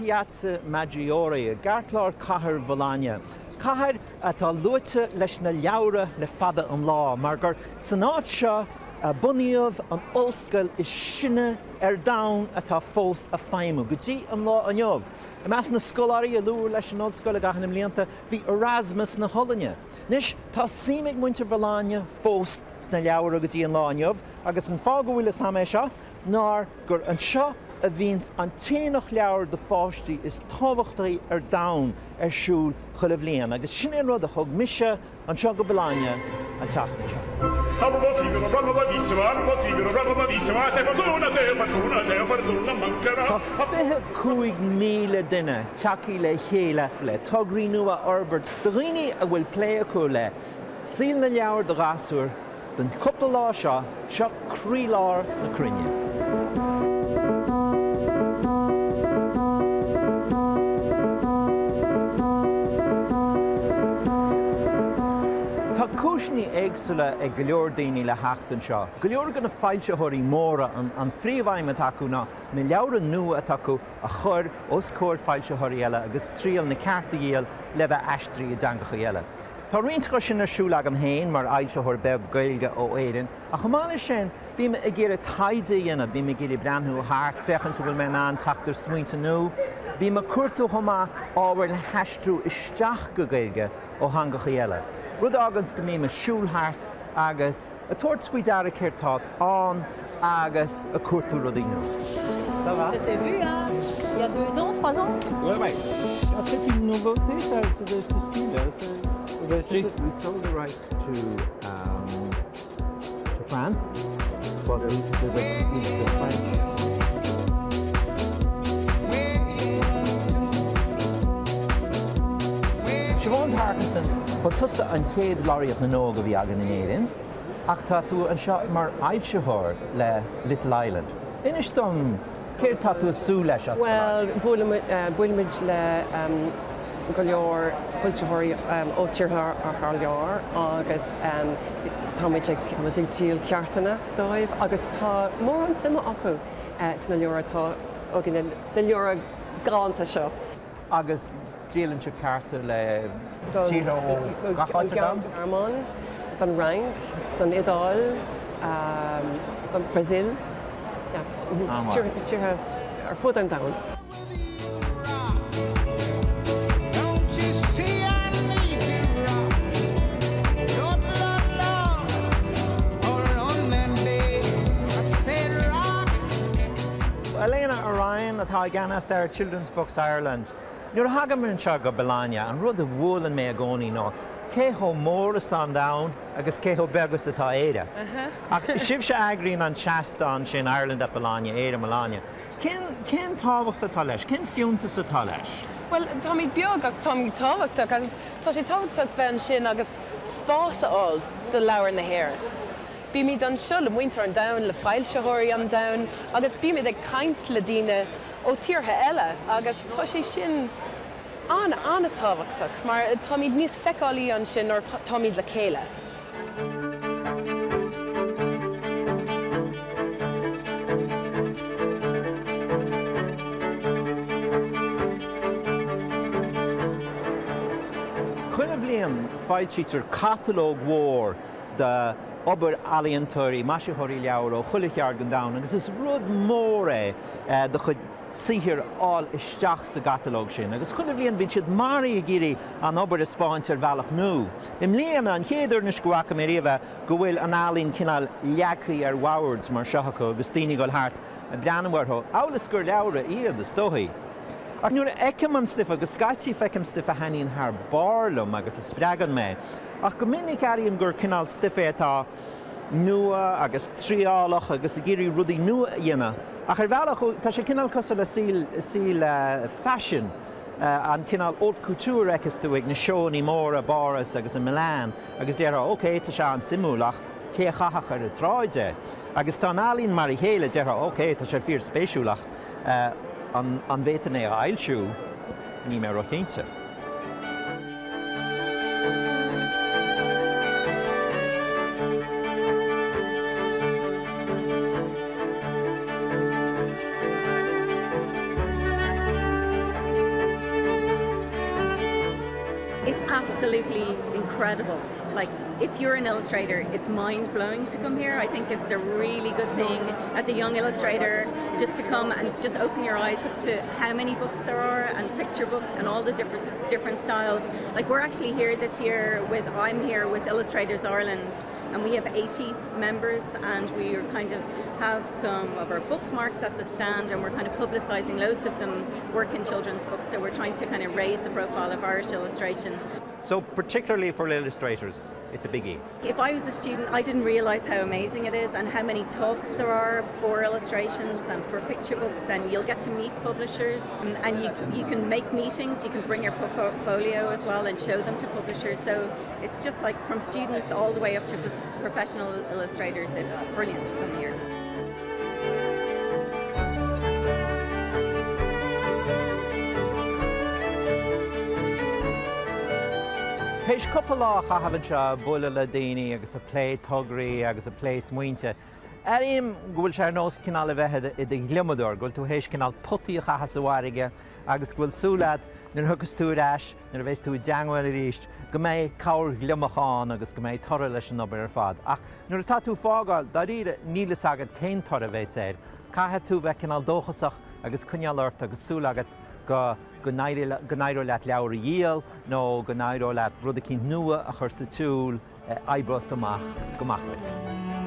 Piazza Maggiore, Gartlar Cahar Volania. Cahar atá luite leis na leabhra le fada an lá, mar gur san áit seo bunaíomh an ollscoil is sinne dain atá fós a feimú, go dtí an lá an jobh. I meas na scoláirí a luair leis an ollscoil a gachan im líonta bhí Erasmus na Hollainne. Nis tá síimigh muintir Bhaláine fós sna leabhra go dtí an lá an jobh, agus an fág go bhfuil is sama seo, nar gur an seo a bhíns an téanach leabhar de fáistí is tábhachtaí dain siúl chuile bhliain, agus sin é rud a thug mise an seo go Bhaláine an teachtaide. Tá 25,000 duine teacaí le chéile le tugraí nua Albert do dhaoine a bhfuil plé acu le síl na leabhar do gasúr den cúpla lá seo críoláir na cruinne. Tá cúisní éagsúla ag go leor daoine le heachtain seo. Go leor go na fáiltethirí móra an phríomhhaim acu ná na leabhar nua acu a chur os cóir fáiltethirí eile agus tríal na cearta dhéal le bheith eistrií i dteangacha eile. Tá rionsco sin arsúil agam héin mar ailteoir beb gailge ó éireann, a chumála sin bí me ag géad taide dhéanamh, bí me géad breanthú thart fechan sa bhfuil me an teachtar smuointe nó, bí me cuairtú chumá ábhar na heistrú isteach go gailge ó hangacha eile. Rud agans go mé me siúlthart agus a tuairt faoi deara céirtá an agus a cuairtú rudaí nó. C'était vu, hein, il y a 2 ans, 3 ans. Oui. C'est une nouveauté, ce style. We sold the rights to France, but the French. Siobhan Parkinson, but tusa an chéad laureate na nóga bhí agan in éireann, ach tá tú an seo mar ailseoir le Little Island. Inis dom céir tá tú sú leis as? Well, builmid le go leor fuilteoirí ótíortha ar leor agus táid ag díal ceartainna dóibh agus tá mór an sama acu na leor atá na leor gáanta seo. Agus díalann se carta le tíre ó gaáilteán? Armán, don Rang, don Idáil, don Brazil. Tíortha ar fud an domhan. Elena Orion atá ganas ar Children's Books Ireland. Nuair a hagamann seo go Bhaláine an rud a bhfuil mé a gcónaí ná céthó mór san domhan agus céthó begus atá éire. Ach sibh se eagraíonn an seachtán sin Ireland a Bhaláine, éire Bhaláine. Cén tábhacht atá leis? Cén fiúntas atá leis? Well, tá míid beag ach tá míid tábhachtach agus tá sé tábhachtach bheith sin agus spásaáil do leabhar na hhéir. Bí míid an seo le muintear an domhan le fáiltethirí an domhan, agus bí míid ag caint le daoine ó tíortha eile, agus tá sé sin anna tábhachtach, mar tá míid níos feicáilí an sin nó tá míid le chéile. Chuine bblion fáiltítear catalóg mhór de obair alíontóirí maisithirí leabhar ó chuilitear gan domhan, agus is rud mór é de chud sihir all isteach sa catalóg sin. Agus chuine bblion bíonn siad marí a géirí an obair is spáint ar bhealach nó. Im líana an chéidir na scuacha mé riamh go bhfuil an álíonn cinál leacaí ar Wowards mar seacha agus daoine go thart a breanmhartha álas gur leabhar iad is tóthaí. Ach nuair eicem an stifa agus scaití feicem stifa haíonn thar barlam agus is spreagan mé. Ach go minic aíonn gur cinál stifa atá nua agus tríálach agus a géirí rudaí nua dhéanamh. Ach ar bhealach tá sé cinál cosa le síl fashion an cinál haute couture ecastú ag na seóní móra Boris agus in Milan agus dearrá ócé tá se an simúlach cé chachach ar a tráide. Agus tá álíonn mar i chéile dearrá ócé tá sé fíor spéisiúlach an bhétain é a ailsiú ní mé rochéinte. absolutely incredible. Like, if you're an illustrator, it's mind-blowing to come here. I think it's a really good thing as a young illustrator just to come and just open your eyes up to how many books there are, and picture books and all the different styles. Like, we're actually here this year I'm here with Illustrators Ireland, and we have 80 members, and we kind of have some of our bookmarks at the stand, and we're kind of publicising loads of them work in children's books, so we're trying to kind of raise the profile of Irish illustration. So particularly for illustrators, it's a biggie. If I was a student, I didn't realise how amazing it is and how many talks there are for illustrations and for picture books, and you'll get to meet publishers, and you can make meetings, you can bring your portfolio as well and show them to publishers. So it's just like from students all the way up to professional illustrators. It's brilliant to come here. Héis cúpla lá chahabhann se bula le daoine agus a plé tugraí agus a plé smaointe. Aim bhfuil sé nós cinál a bheithe i d glimadúir, ghfuil tú héis cinál potaí a chachas a bhairige, agus bhfuil súlad nar thugus tú reis, nar bheits tú deanghfuil a ríist, go mbeidh cabhair gliomachán agus go mbeidh torra leis an obair ar fad. Ach nuair atá tú fágáil dá riad nílas agad cén torra bheith séir, caithe tú bheith cinál dóchasach agus cunealairt agus súlagad go naidro leat leabhar díal, nó go naidro leat rud a cinn nua a chur sa túil aibros amach go machmhaid.